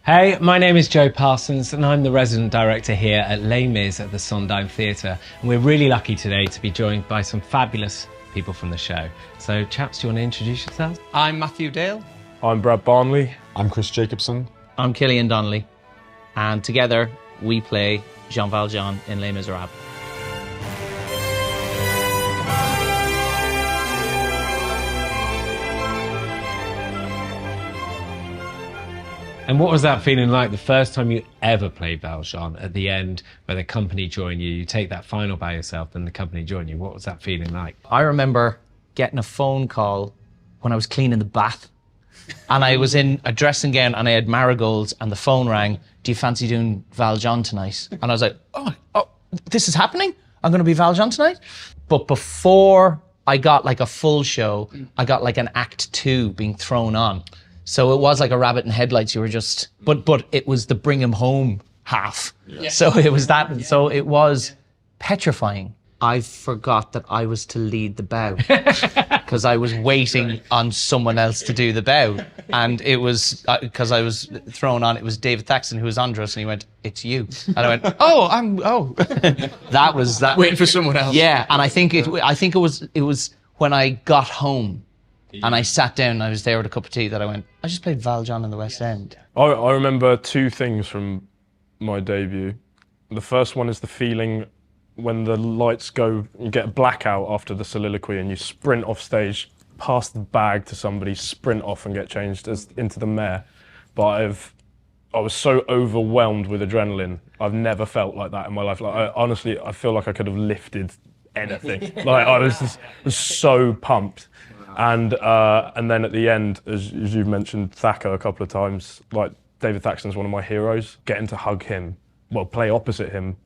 Hey, my name is Joe Parsons and I'm the resident director here at Les Miz at the Sondheim Theatre. And we're really lucky today to be joined by some fabulous people from the show. So chaps, do you want to introduce yourselves? I'm Matthew Dale. I'm Brad Barnley. I'm Chris Jacobsen. I'm Killian Donnelly. And together we play Jean Valjean in Les Miserables. And what was that feeling like the first time you ever played Valjean at the end where the company join you? You take that final by yourself and the company join you. What was that feeling like? I remember getting a phone call when I was cleaning the bath. And I was in a dressing gown and I had marigolds and the phone rang. Do you fancy doing Valjean tonight? And I was like, oh, this is happening? I'm going to be Valjean tonight? But before I got like a full show, I got like an act 2 being thrown on. So it was like a rabbit in headlights. You were just, but it was the bring him home half. Yeah. So it was that. So it was petrifying. I forgot that I was to lead the bow because I was waiting on someone else to do the bow. And it was because I was thrown on. It was David Thaxton who was under us, and he went, "It's you." And I went, "Oh." That was that. Waiting for someone else. Yeah, and I think it was when I got home. And I sat down and I was there with a cup of tea that I went, I just played Valjean in the West End. I remember 2 things from my debut. The first one is the feeling when the lights go, you get a blackout after the soliloquy and you sprint off stage, pass the bag to somebody, sprint off and get changed into the mayor. But I was so overwhelmed with adrenaline. I've never felt like that in my life. Like, honestly, I feel like I could have lifted anything. Like I was so pumped. And then at the end, as you mentioned Thacker a couple of times, like David Thaxton's one of my heroes. Getting to hug him, well, play opposite him.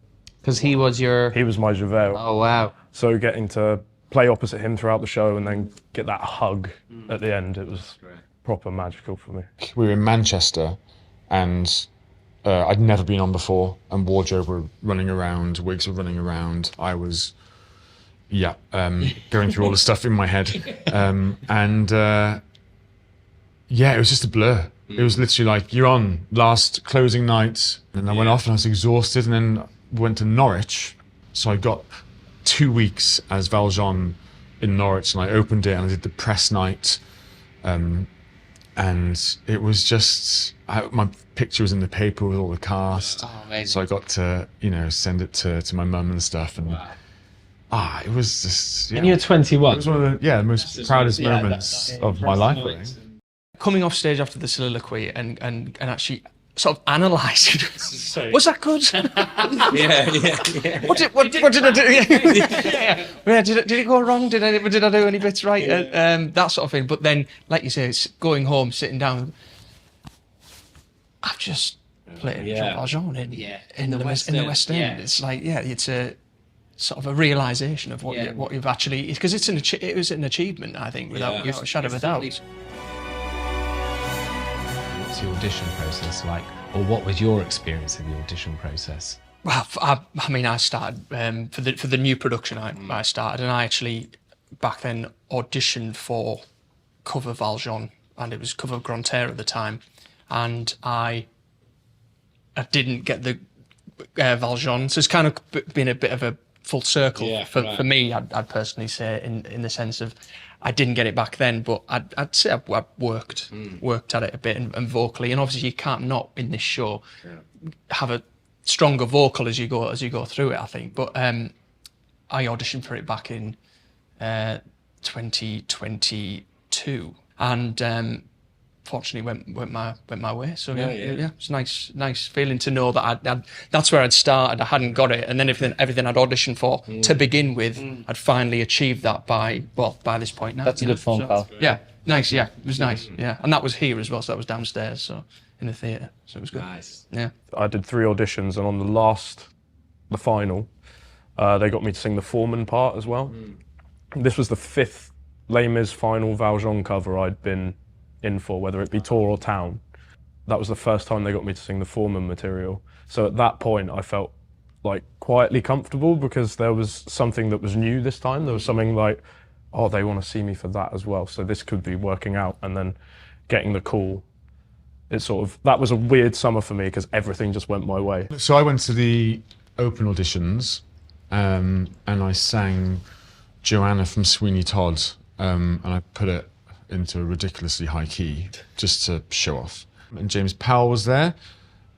Because he was He was my Javert. Oh, wow. So getting to play opposite him throughout the show and then get that hug at the end, it was proper magical for me. We were in Manchester and I'd never been on before, and wardrobe were running around, wigs were running around. I was... going through all the stuff in my head. It was just a blur. It was literally like, you're on, last closing night. And I went off and I was exhausted, and then went to Norwich. So I got 2 weeks as Valjean in Norwich, and I opened it and I did the press night. And it was just, my picture was in the paper with all the cast. Oh, amazing. So I got to, send it to my mum and stuff. And it was just... Yeah. And you're 21. It was one of the most proudest moments of my life, really. Coming off stage after the soliloquy and actually sort of analysing. Was that good? Yeah. What did I do? Yeah. Did it go wrong? Did I do any bits right? That sort of thing. But then, like you say, it's going home, sitting down. I've just played Jean Valjean in the West End. Yeah. It's like, it's a sort of a realisation of what you've actually, because it was an achievement, I think, without a shadow of a doubt. What's your audition process like, or what was your experience of the audition process? Well, I started for the new production. I started, and I actually back then auditioned for cover Valjean, and it was cover Grantaire at the time, and I didn't get the Valjean, so it's kind of been a bit of a full circle for me. I'd personally say in the sense of I didn't get it back then, but I'd say I worked at it a bit and vocally, and obviously you can't not in this show have a stronger vocal as you go through it, I think. But I auditioned for it back in 2022, and fortunately went my way. So it's nice feeling to know that that's where I'd started. I hadn't got it, and then everything I'd auditioned for to begin with, I'd finally achieved that by this point now. That's a good phone call. Yeah, nice. Yeah, it was nice. Yeah, and that was here as well. So that was downstairs, so in the theatre. So it was good. Nice. Yeah. I did 3 auditions, and on the final, they got me to sing the foreman part as well. This was the 5th Les Mis final Valjean cover I'd been in for, whether it be tour or town. That was the first time they got me to sing the foreman material. So at that point I felt like quietly comfortable, because there was something that was new this time. There was something like, oh, they want to see me for that as well, so this could be working out. And then getting the call that was a weird summer for me because everything just went my way. So I went to the open auditions, and I sang Joanna from Sweeney Todd, and I put it into a ridiculously high key just to show off. And James Powell was there,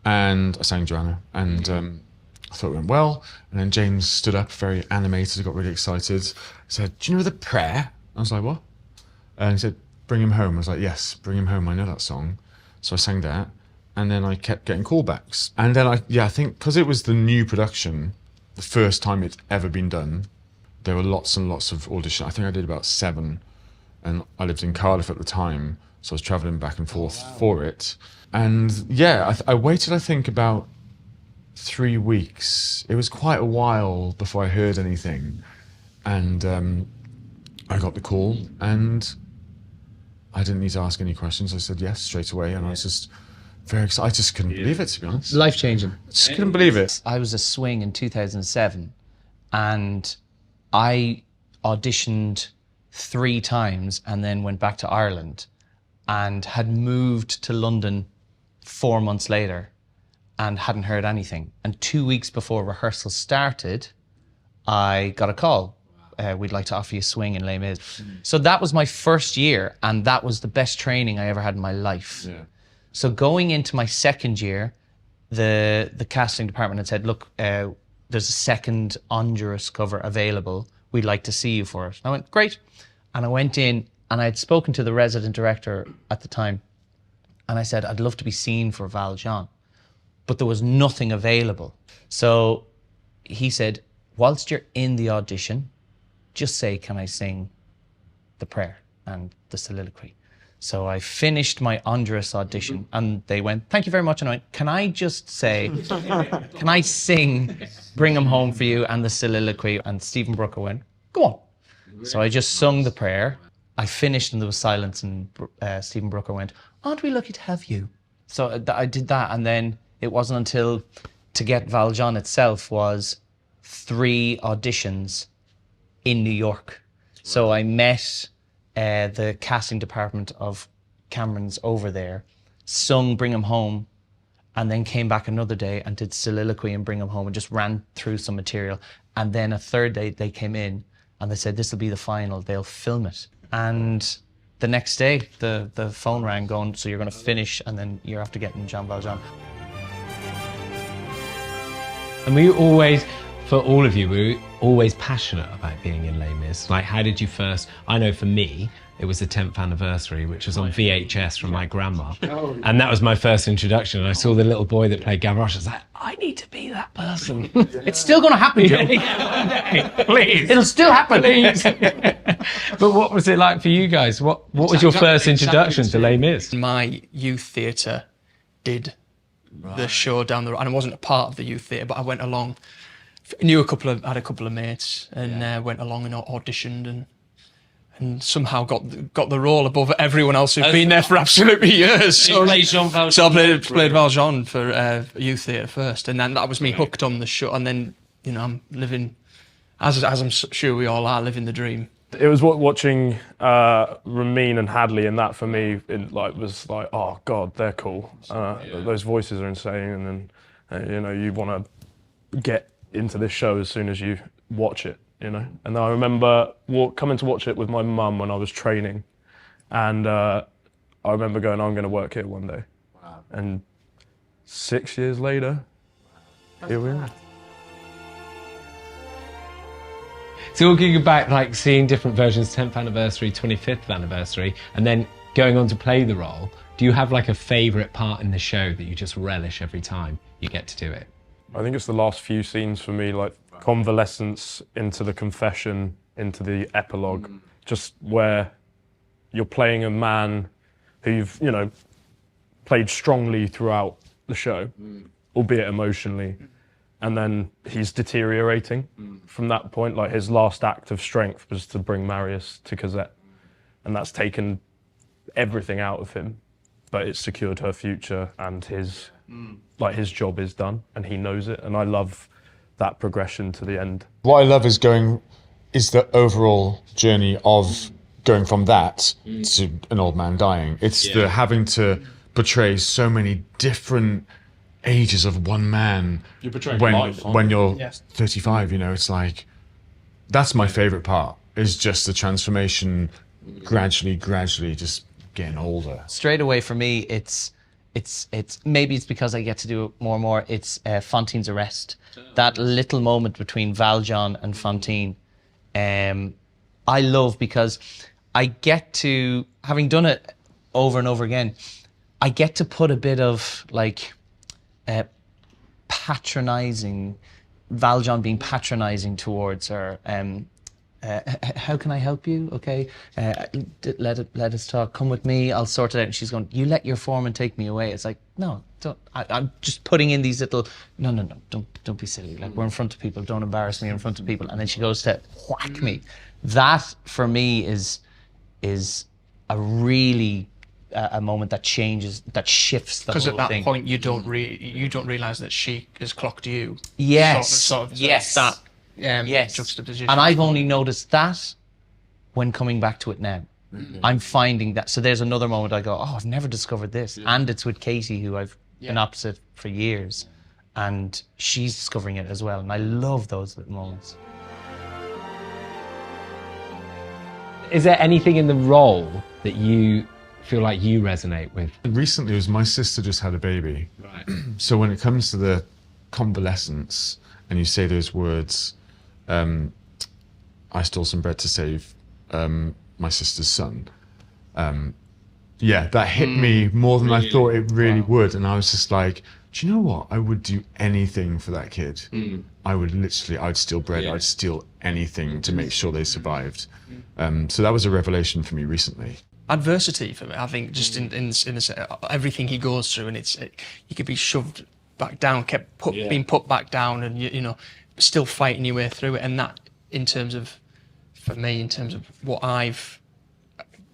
and I sang Joanna, and I thought it went well. And then James stood up, very animated, got really excited. He said, "Do you know the prayer?" I was like, "What?" And he said, "Bring him home." I was like, "Yes, Bring Him Home, I know that song." So I sang that, and then I kept getting callbacks. And then I think because it was the new production, the first time it's ever been done, there were lots and lots of auditions. I think I did about 7, and I lived in Cardiff at the time, so I was travelling back and forth for it. And yeah, I waited, I think, about 3 weeks. It was quite a while before I heard anything. And I got the call, and I didn't need to ask any questions. I said yes straight away, and I was just very excited. I just couldn't believe it, to be honest. Life-changing. I just couldn't believe it. I was a swing in 2007, and I auditioned 3 times and then went back to Ireland and had moved to London 4 months later and hadn't heard anything. And 2 weeks before rehearsal started, I got a call. We'd like to offer you a swing in Les Miz. So that was my first year, and that was the best training I ever had in my life. Yeah. So going into my second year, the casting department had said, "Look, there's a second Honduras cover available. We'd like to see you for it." And I went, "Great." And I went in, and I had spoken to the resident director at the time, and I said, "I'd love to be seen for Valjean," but there was nothing available. So he said, "Whilst you're in the audition, just say, 'Can I sing the prayer and the soliloquy?'" So I finished my Honduras audition, and they went, "Thank you very much." And I went, "Can I just say, can I sing Bring 'Em Home for You and the soliloquy?" And Stephen Brooker went, "Go on." So I just sung the prayer. I finished, and there was silence, and Stephen Brooker went, "Aren't we lucky to have you?" So I did that, and then it wasn't until to get Valjean itself was 3 auditions in New York. So I met the casting department of Cameron's over there, sung Bring 'Em Home, and then came back another day and did soliloquy and Bring 'Em Home and just ran through some material. And then a third day they came in and they said, "This will be the final, they'll film it." And the next day the phone rang going, "So you're going to finish and then you're after getting Jean Valjean." And were you always, for all of you, were you always passionate about being in Les Mis? Like, how did you first? I know for me, it was the 10th anniversary, which was on VHS from my grandma. And that was my first introduction. And I saw the little boy that played Gavroche. I was like, I need to be that person. It's still going to happen, Joe. Please. It'll still happen. Please. But what was it like for you guys? What was your first introduction to Les Mis? My youth theatre did the show down the road, and I wasn't a part of the youth theatre, but I went along. Had a couple of mates, and went along and auditioned, and somehow got the role above everyone else who'd been there for absolutely years. So I played Valjean for youth theatre first, and then that was me hooked on the show. And then I'm living, as I'm sure we all are, living the dream. It was watching Ramin and Hadley, and that for me was like, oh God, they're cool. Those voices are insane, and then you want to get into this show as soon as you watch it, And I remember coming to watch it with my mum when I was training, and I remember going, "I'm going to work here one day." Wow. And 6 years later, here we are. So talking about like seeing different versions, 10th anniversary, 25th anniversary, and then going on to play the role, do you have like a favourite part in the show that you just relish every time you get to do it? I think it's the last few scenes for me, like convalescence into the confession, into the epilogue, just where you're playing a man who you've, played strongly throughout the show, albeit emotionally, and then he's deteriorating from that point. Like his last act of strength was to bring Marius to Cosette, and that's taken everything out of him, but it's secured her future, and his job is done, and he knows it, and I love that progression to the end. What I love is the overall journey of going from that to an old man dying. It's the having to portrays so many different ages of one man. You're portraying when life, aren't when you? you're Yes. 35. You know, it's like that's my favorite part. Is just the transformation, gradually just getting older. Straight away for me, it's maybe it's because I get to do it more and more. It's Fantine's arrest. That little moment between Valjean and Fantine, I love because I get to, having done it over and over again, I get to put a bit of like patronizing, Valjean being patronizing towards her. How can I help you? Okay, let us talk. Come with me. I'll sort it out. And she's going, you let your foreman take me away. It's like, no, don't. I'm just putting in these little. No, don't be silly. Like, we're in front of people. Don't embarrass me in front of people. And then she goes to whack me. That for me is a really a moment that changes, that shifts the whole Because thing. at that point you don't realise that she has clocked you. Yes. Sort of Yes. That Yes. juxtaposition. And I've only noticed that when coming back to it now. I'm finding that. So there's another moment I go, oh, I've never discovered this. And it's with Katie, who I've been opposite for years. And she's discovering it as well. And I love those little moments. Is there anything in the role that you feel like you resonate with? Recently, it was my sister just had a baby. Right. So when it comes to the convalescence, and you say those words, I stole some bread to save my sister's son. Yeah, that hit me more than I thought it really would. And I was just like, do you know what? I would do anything for that kid. I'd steal bread, I'd steal anything to make sure they survived. So that was a revelation for me recently. Adversity for me, I think, just in this, everything he goes through, and you could be shoved back down, being put back down, and you know, still fighting your way through it. And that, for me, in terms of what I've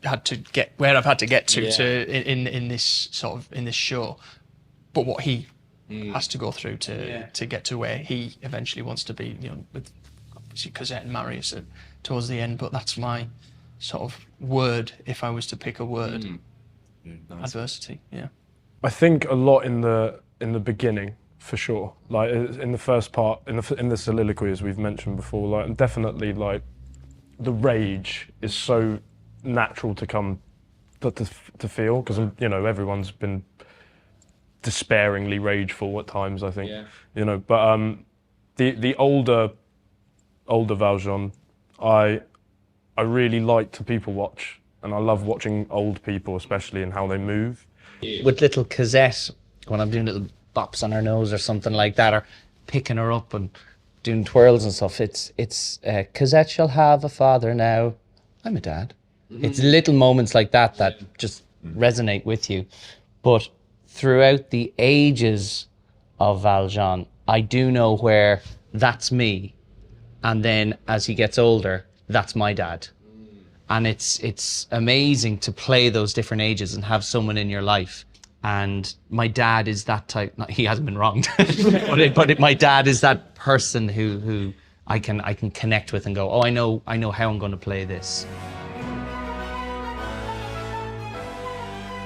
had to get, where I've had to get to in this show, but what he has to go through to get to where he eventually wants to be, you know, with obviously Cosette and Marius towards the end. But that's my sort of word, if I was to pick a word. Adversity. Yeah. I think a lot in the beginning, for sure. Like in the first part, in the soliloquy, as we've mentioned before, like definitely like the rage is so natural to come to feel, because you know, everyone's been despairingly rageful at times, I think. You know, but the older Valjean, I really like to people watch, and I love watching old people, especially in how they move. With little Cosette, when I'm doing little bops on her nose or something like that, or picking her up and doing twirls and stuff, it's Cosette shall have a father now. I'm a dad. It's little moments like that that just resonate with you. But throughout the ages of Valjean, I do know where that's me, and then as he gets older, that's my dad. And it's amazing to play those different ages and have someone in your life. And my dad is that type. He hasn't been wronged, but my dad is that person who I can connect with and go, oh, I know how I'm going to play this.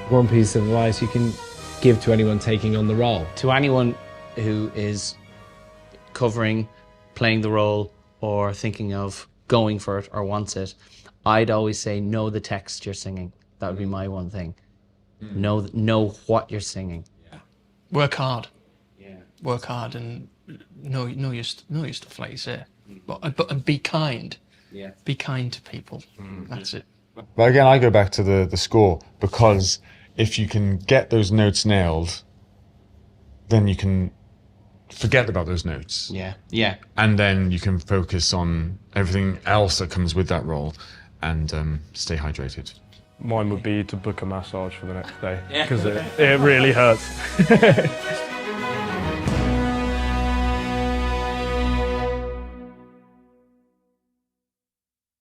One piece of advice you can give to anyone taking on the role? To anyone who is covering, playing the role, or thinking of going for it or wants it, I'd always say know the text you're singing. That would be my one thing. Know what you're singing. Work hard. Work hard and know your stuff, like you say. But be kind. Be kind to people. That's it. But again, I go back to the score, because if you can get those notes nailed, then you can forget about those notes. Yeah. And then you can focus on everything else that comes with that role and stay hydrated. Mine would be to book a massage for the next day, because it really hurts.